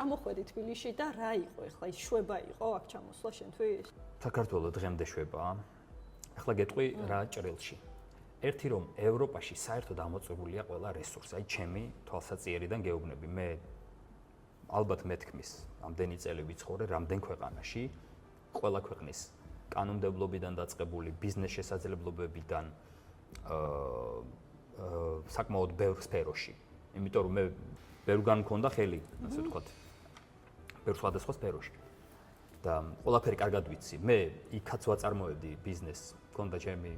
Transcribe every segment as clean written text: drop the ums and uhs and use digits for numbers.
ჩამოხვედი თბილისში და რა იყო ეხლა ის შვება იყო აქ ჩამოსვლა შენთვის? საქართველოს დღემდე შვებაა. ეხლა გეტყვი რა ჭრილში. ერთი რომ ევროპაში საერთოდ ამოწურულია ყველა რესურსი, აი ჩემი თვალსაჩინარიდან გეუბნები. მე ალბათ მეთქმის, ამდენი წელი ვიცხოვრე რამდენ ქვეყანაში, ყველა ქვეყნის კანონმდებლობიდან დაწყებული ბიზნეს შესაძლებლობებიდან საკმაოდ ბევრ სფეროში. იმიტომ რომ მე ბევრგან მქონდა ხელი, ასე ვთქვათ, ბევრ სხვადასხვა სფეროში. და ყველაფერი კარგად ვიცი. მე იქაც ვაწარმოებდი ბიზნესს, მქონდა ჩემი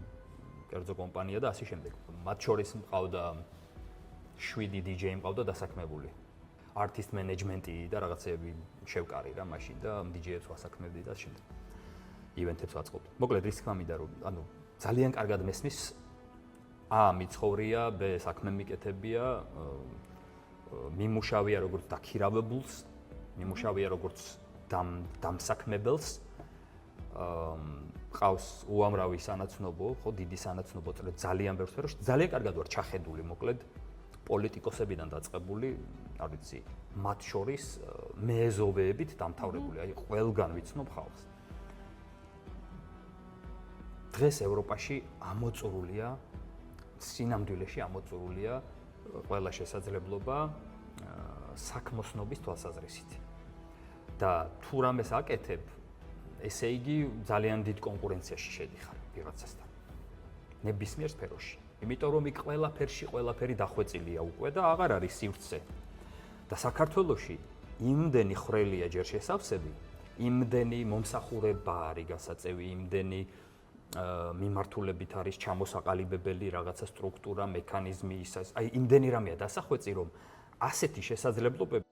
კერძო კომპანია და ასე შემდეგ. მათ შორის მყავდა 7 DJ მყავდა დასაქმებული. artist management-ი და რაღაცეები შევკარი რა მაშინ და DJ-ებს ვასაქმებდი და შემდეგ. ივენთებს ვაწყობდი. მოკლედ რის თქმა მინდა რომ ანუ ძალიან კარგად მესმის მიცხოვრია, ბ საქმე მიკეთებია, მიმუშავია როგორც დაქირავებულს, მიმუშავია როგორც დამსაქმებელს. ყავს უამრავი სანაცნობო, ხო, დიდი სანაცნობო წრე ძალიან ბევრ სფეროში, ძალიან კარგად ვარ ჩახედული, მოკლედ პოლიტიკოსებიდან დაწყებული, არ ვიცი, მათ შორის მეეზოვეებით დამთავრებული, აი ყველგან ვიცნობ ხალხს. დღეს ევროპაში ამოწურულია, სინამდვილეში ამოწურულია ყველა შესაძლებლობა საქმოსნობის თვალსაზრისით. და თუ რამეს აკეთებ, ესე იგი ძალიან დიდ კონკურენციაში შედიხარ ვიღაცასთან. ნებისმიერ სფეროში. იმიტომ რომ იქ ყველაფერი დახვეწილია უკვე და აღარ არის სივრცე. და საქართველოში იმდენი ხრელია ჯერ შესავსები, იმდენი მომსახურება არის გასაწევი, იმდენი მიმართულებით არის ჩამოსაყალიბებელი რაღაცა სტრუქტურა, მექანიზმი, აი იმდენი რამეა დასახვეწი, რომ ასეთი შესაძლებლობები